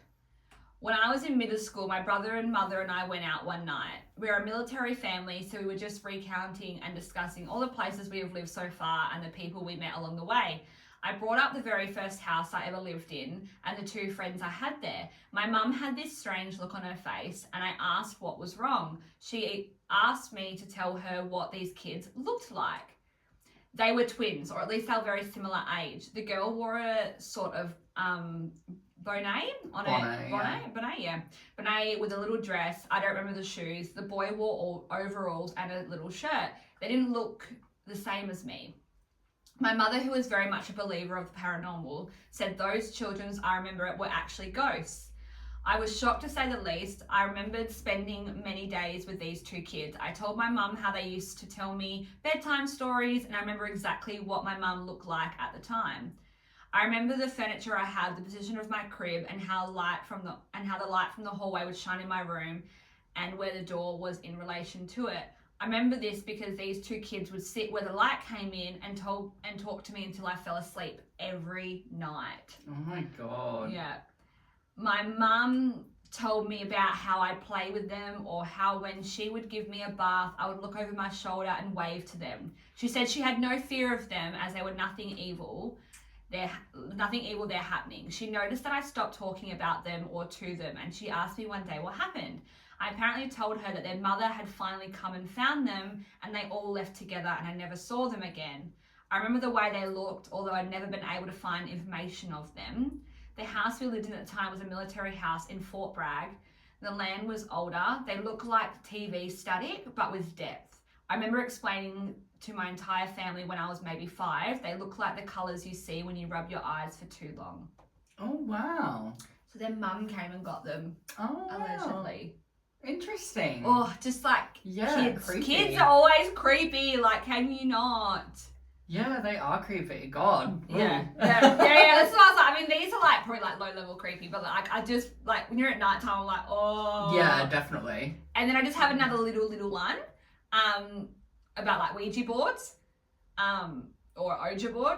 When I was in middle school, my brother and mother and I went out one night. We're a military family, so we were just recounting and discussing all the places we have lived so far and the people we met along the way. I brought up the very first house I ever lived in and the 2 friends I had there. My mum had this strange look on her face, and I asked what was wrong. She asked me to tell her what these kids looked like. They were twins, or at least they were very similar age. The girl wore a sort of bonnet with a little dress. I don't remember the shoes. The boy wore all overalls and a little shirt. They didn't look the same as me. My mother, who was very much a believer of the paranormal, said those children I remember were actually ghosts. I was shocked to say the least. I remembered spending many days with these 2 kids. I told my mum how they used to tell me bedtime stories, and I remember exactly what my mum looked like at the time. I remember the furniture I had, the position of my crib, and how the light from the hallway would shine in my room, and where the door was in relation to it. I remember this because these 2 kids would sit where the light came in and talk to me until I fell asleep every night. Oh my God. Yeah. My mum told me about how I'd play with them, or how when she would give me a bath, I would look over my shoulder and wave to them. She said she had no fear of them as they were nothing evil. Nothing evil there happening. She noticed that I stopped talking about them or to them, and she asked me one day what happened. I apparently told her that their mother had finally come and found them, and they all left together, and I never saw them again. I remember the way they looked, although I'd never been able to find information of them. The house we lived in at the time was a military house in Fort Bragg. The land was older. They looked like TV static, but with depth. I remember explaining to my entire family when I was maybe 5, they look like the colours you see when you rub your eyes for too long. Oh, wow. So their mum came and got them, allegedly. Interesting. Oh, just like kids. Creepy. Kids are always creepy. Like, can you not? Yeah, they are creepy. God. Yeah. That's what I was like. I mean, these are like probably like low level creepy, but like I just like when you're at night time, I'm like, oh. Yeah, definitely. And then I just have another little one, about like Ouija boards, or Ouija board.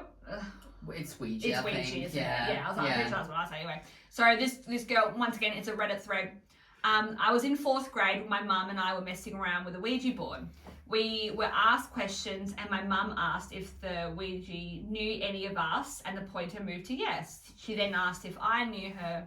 It's Ouija. It's I Ouija, think. isn't it? Yeah, I was like, I'm pretty sure that's what I say anyway. So this girl, once again, it's a Reddit thread. I was in 4th grade when my mum and I were messing around with a Ouija board. We were asked questions, and my mum asked if the Ouija knew any of us, and the pointer moved to yes. She then asked if I knew her.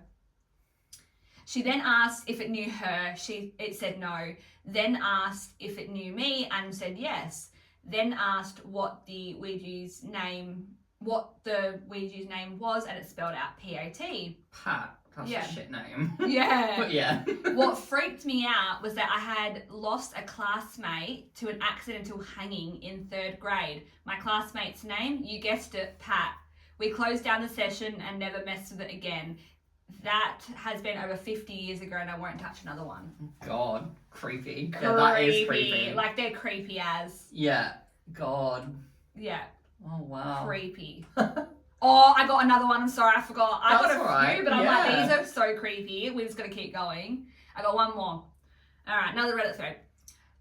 She then asked if it knew her. It said no. Then asked if it knew me, and said yes. Then asked what the Ouija's name was, and it spelled out P-A-T. Pat. That's a shit name. Yeah. But yeah. What freaked me out was that I had lost a classmate to an accidental hanging in 3rd grade. My classmate's name, you guessed it, Pat. We closed down the session and never messed with it again. That has been over 50 years ago, and I won't touch another one. God. Creepy. Yeah, that is creepy. Like, they're creepy as. Yeah. God. Yeah. Oh, wow. Creepy. Oh, I got another one. I'm sorry, I forgot. I got a few, but I'm like, these are so creepy. We're just going to keep going. I got one more. All right, another Reddit thread.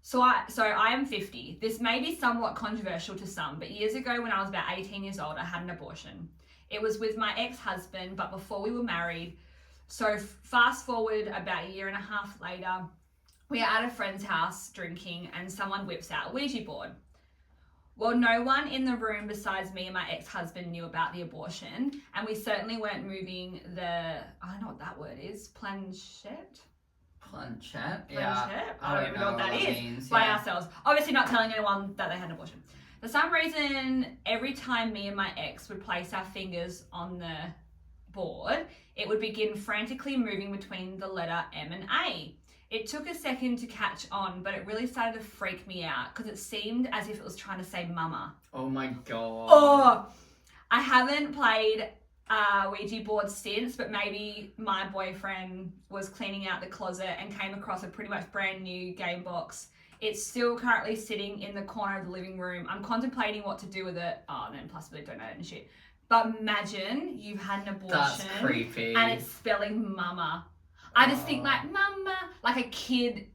So I am 50. This may be somewhat controversial to some, but years ago when I was about 18 years old, I had an abortion. It was with my ex-husband, but before we were married. So fast forward about a year and a half later, we are at a friend's house drinking and someone whips out a Ouija board. Well, no one in the room besides me and my ex-husband knew about the abortion, and we certainly weren't moving I don't know what that word is, planchette? Yeah. I don't even know what that is. Means, by ourselves. Obviously not telling anyone that they had an abortion. For some reason, every time me and my ex would place our fingers on the board, it would begin frantically moving between the letter M and A. It took a second to catch on, but it really started to freak me out because it seemed as if it was trying to say mama. Oh my god. Oh, I haven't played Ouija board since, but maybe my boyfriend was cleaning out the closet and came across a pretty much brand new game box. It's still currently sitting in the corner of the living room. I'm contemplating what to do with it. Oh, and then plus we donate it and shit. But imagine you've had an abortion. That's creepy. And it's spelling mama. I just think like mama, like a kid,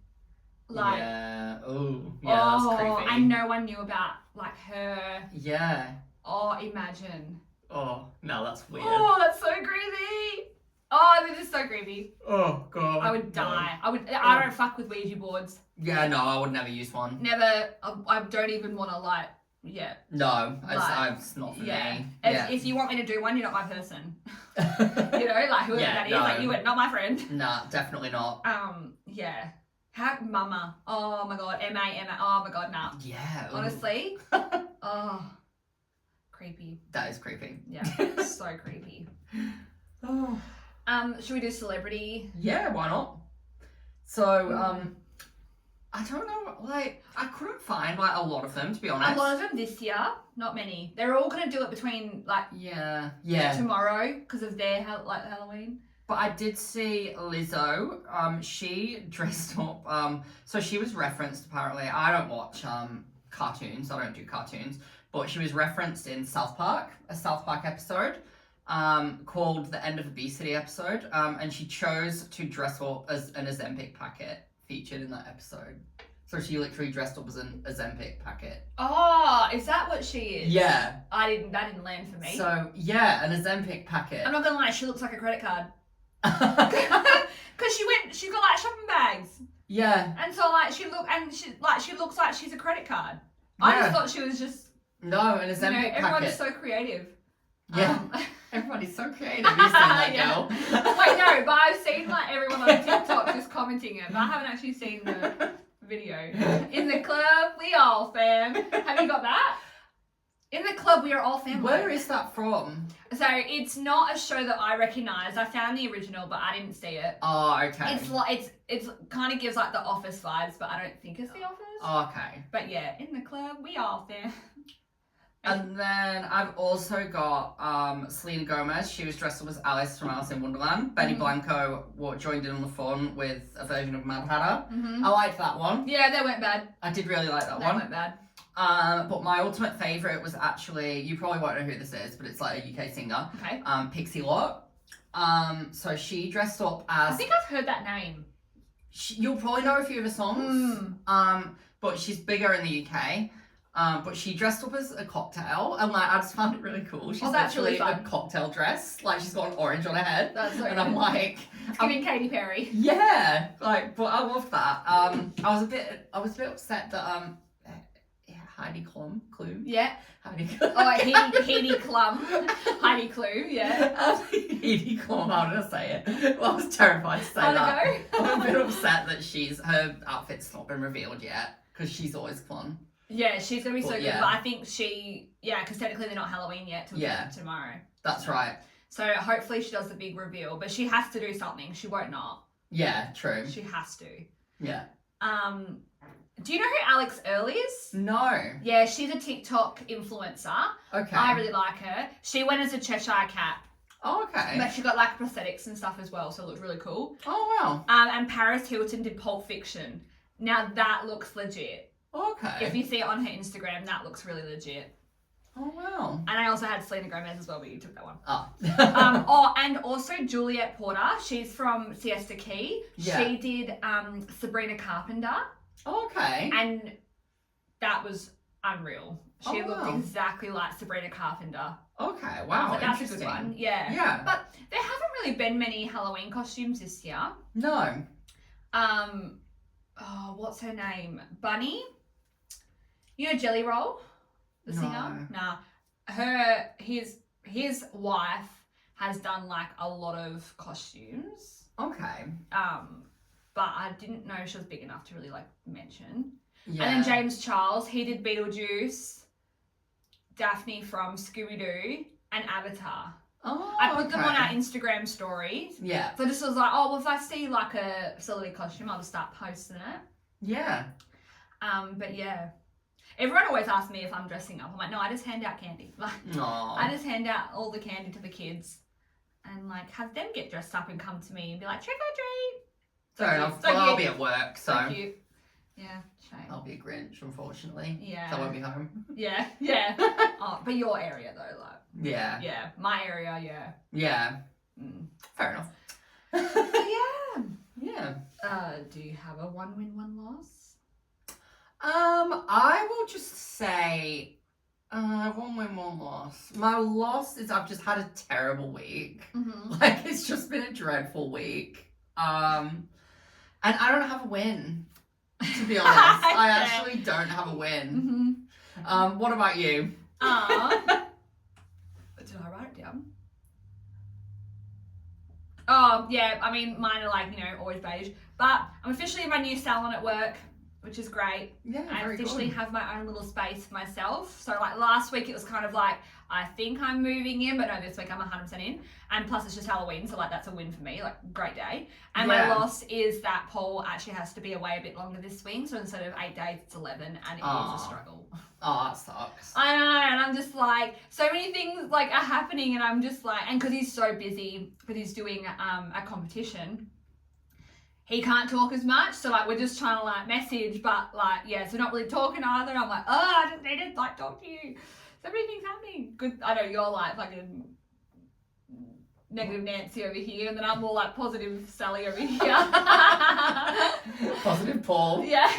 like yeah. Oh, yeah, that's creepy. And no one knew about like her. Yeah. Oh, imagine. Oh, no, that's weird. Oh, that's so creepy. Oh, this is so creepy. Oh god. I would die. I don't fuck with Ouija boards. Yeah, no, I would never use one. Never. I don't even want to like. Yeah. No, it's not for me. If you want me to do one, you're not my person. You know, like whoever that is, like you are not my friend. Nah, definitely not. Yeah. How mama? Oh my god, M-A. Oh my god, nah. Yeah. Honestly. Oh. Creepy. That is creepy. Yeah. So creepy. Oh. Should we do celebrity? Yeah, why not? So, I don't know, like, I couldn't find, like, a lot of them, to be honest. A lot of them this year, not many. They're all going to do it between, like, yeah, tomorrow, because of their, like, Halloween. But I did see Lizzo, she dressed up, so she was referenced, apparently. I don't watch, cartoons, I don't do cartoons, but she was referenced in South Park, a South Park episode, called the End of Obesity episode, and she chose to dress up as an Ozempic packet featured in that episode. So she literally dressed up as an Ozempic packet. Oh, is that what she is? Yeah. That didn't land for me. So, yeah, an Ozempic packet. I'm not gonna lie, she looks like a credit card. Because she's got like shopping bags. Yeah. And so like she looks like she's a credit card. Yeah. I just thought she was just no, an Ozempic packet. Everyone's so creative. Yeah. Everybody's so creative. You've seen that girl. Wait, no, but I've seen like everyone on TikTok just commenting it, but I haven't actually seen the video. In the club, we all fam. Have you got that? In the club, we are all family. Where is that from? So it's not a show that I recognise. I found the original, but I didn't see it. Oh, okay. It's like it's kind of gives like the Office vibes, but I don't think it's the Office. Oh, okay. But yeah, in the club, we all fam. And then I've also got Selena Gomez. She was dressed up as Alice from Alice in Wonderland. Benny Blanco joined in on the fun with a version of Mad Hatter. I liked that one. Yeah, they weren't bad. I did really like that They one. weren't bad. But my ultimate favourite was actually, you probably won't know who this is, but it's like a UK singer. Okay. Pixie Lott. So she dressed up as... I think I've heard that name. You'll probably know a few of her songs. But she's bigger in the UK. But she dressed up as a cocktail, and like I just found it really cool. She's actually a cocktail dress, like she's got an orange on her head. That's so and I'm like, it's giving Katy Perry. Yeah, like, but I loved that. I was a bit upset that Heidi Klum. Yeah. Heidi. Heidi Klum. Heidi Klum. Yeah. Heidi Klum. How did I say it? Well, I was terrified to say that. I'm a bit upset that her outfit's not been revealed yet because she's always fun. Yeah, she's going to be so good, yeah. but I think because technically they're not Halloween yet till tomorrow. That's right. So hopefully she does the big reveal, but she has to do something. She won't not. Yeah, true. She has to. Yeah. Do you know who Alex Earle is? No. Yeah, she's a TikTok influencer. Okay. I really like her. She went as a Cheshire Cat. Oh, okay. But she got like prosthetics and stuff as well, so it looked really cool. Oh, wow. And Paris Hilton did Pulp Fiction. Now that looks legit. Okay. If you see it on her Instagram, that looks really legit. Oh, wow. And I also had Selena Gomez as well, but you took that one. Oh. And also Juliet Porter. She's from Siesta Key. Yeah. She did Sabrina Carpenter. Okay. And that was unreal. She Oh, looked wow. exactly like Sabrina Carpenter. Okay. Wow. So that's a Interesting. good one. Yeah. Yeah. But there haven't really been many Halloween costumes this year. No. What's her name? Bunny? You know Jelly Roll? The singer? Nah. His wife has done like a lot of costumes. Okay. But I didn't know she was big enough to really like mention. Yeah. And then James Charles, he did Beetlejuice, Daphne from Scooby-Doo, and Avatar. Oh, I put them on our Instagram stories. Yeah. So I just was like, oh, well, if I see like a celebrity costume, I'll just start posting it. Yeah. But yeah. Everyone always asks me if I'm dressing up. I'm like, no, I just hand out candy. Like, Aww. I just hand out all the candy to the kids and like have them get dressed up and come to me and be like, trick or treat. Fair enough. So Well, I'll cute. be at work, so cute. Yeah, shame. I'll be a Grinch, unfortunately. Yeah. So I won't be home. Yeah, yeah. Oh, but your area though, like. Yeah. Yeah, my area, yeah. Yeah. Mm. Fair enough. So yeah. Yeah. Do you have a one win, one loss? I will just say, one win, one loss. My loss is I've just had a terrible week. Mm-hmm. Like, it's just been a dreadful week. And I don't have a win, to be honest. I Yeah. actually don't have a win. Mm-hmm. What about you? Did I write it down? Oh, yeah, I mean, mine are like, always beige. But I'm officially in my new salon at work, which is great. Yeah, I very officially good. have my own little space for myself. So like last week it was kind of like, I think I'm moving in, but no, this week I'm 100% in. And plus it's just Halloween, so like that's a win for me, like great day. And my Yeah. loss is that Paul actually has to be away a bit longer this week. So instead of 8 days, it's 11 and it is Aw. a struggle. Oh, that sucks. I know, and I'm just like, so many things like are happening and I'm just like, and because he's so busy, because he's doing a competition, he can't talk as much, so like we're just trying to like message, but like yeah, so we're not really talking either. I'm like, oh, I just need to like talk to you. So many things happening. Good, I know you're like fucking negative Nancy over here, and then I'm more like positive Sally over here. Positive Paul. Yeah,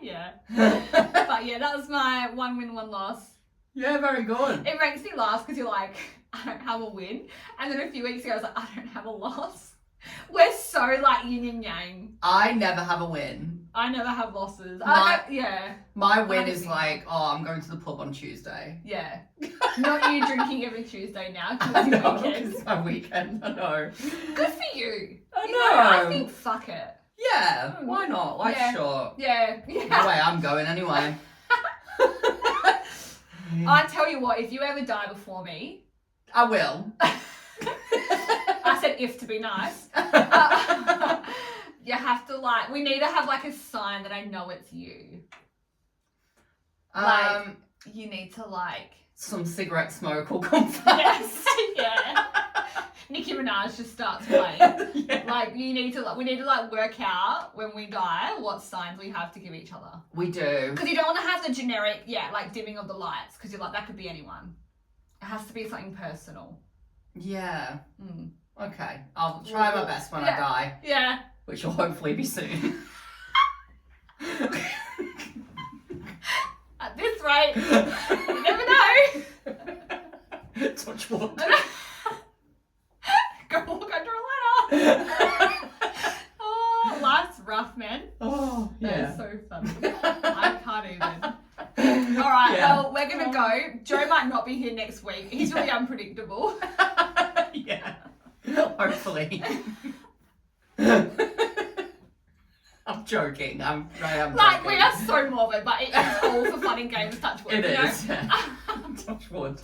yeah. But yeah, that was my one win, one loss. Yeah, very good. It makes me laugh because you're like, I don't have a win, and then a few weeks ago I was like, I don't have a loss. We're so like yin and yang. I never have a win. I never have losses. Yeah. My win I is think- like, oh, I'm going to the pub on Tuesday. Yeah. Not you drinking every Tuesday now because it's your weekend. It's my weekend, I know. Good for you. I You know. I think fuck it. Yeah, why not? Life's Yeah. short. Yeah. The Yeah. way I'm going anyway. I tell you what, if you ever die before me, I will. I said if to be nice. You have to like, we need to have like a sign that I know it's you. Like, you need to like. Some cigarette smoke will come first. Yes. Yeah. Nicki Minaj just starts playing. Yeah. Like we need to like work out when we die what signs we have to give each other. We do. Because you don't want to have the generic, like dimming of the lights. Because you're like that could be anyone. It has to be something personal. Yeah. Mm. Okay. I'll try my best when I Yeah. die, Yeah. which will hopefully be soon. At this rate, you never know. Touch wood. Go walk under a ladder. Oh, life's rough, man. Oh, That is so funny. I can't even. All right, Yeah. well, we're going to go. Joe might not be here next week. He's really unpredictable. Yeah. Hopefully. I'm joking. I'm Like, joking. we are so morbid, but it is all for fun and games, touch wood. It you know? is. Yeah. Touch wood.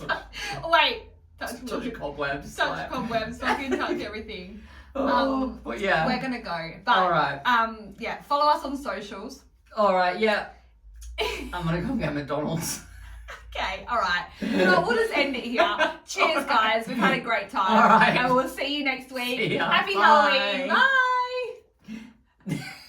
Wait, touch Touch wood. cobwebs. Touch like- cobwebs, fucking touch everything. Oh, but yeah. We're going to go. But, All right. yeah, follow us on socials. All right. Yeah. I'm gonna go get McDonald's. Okay, all right. No, we'll just end it here. Cheers, guys. We've had a great time. All right. And we'll see you next week. See ya. Happy Bye. Halloween. Bye.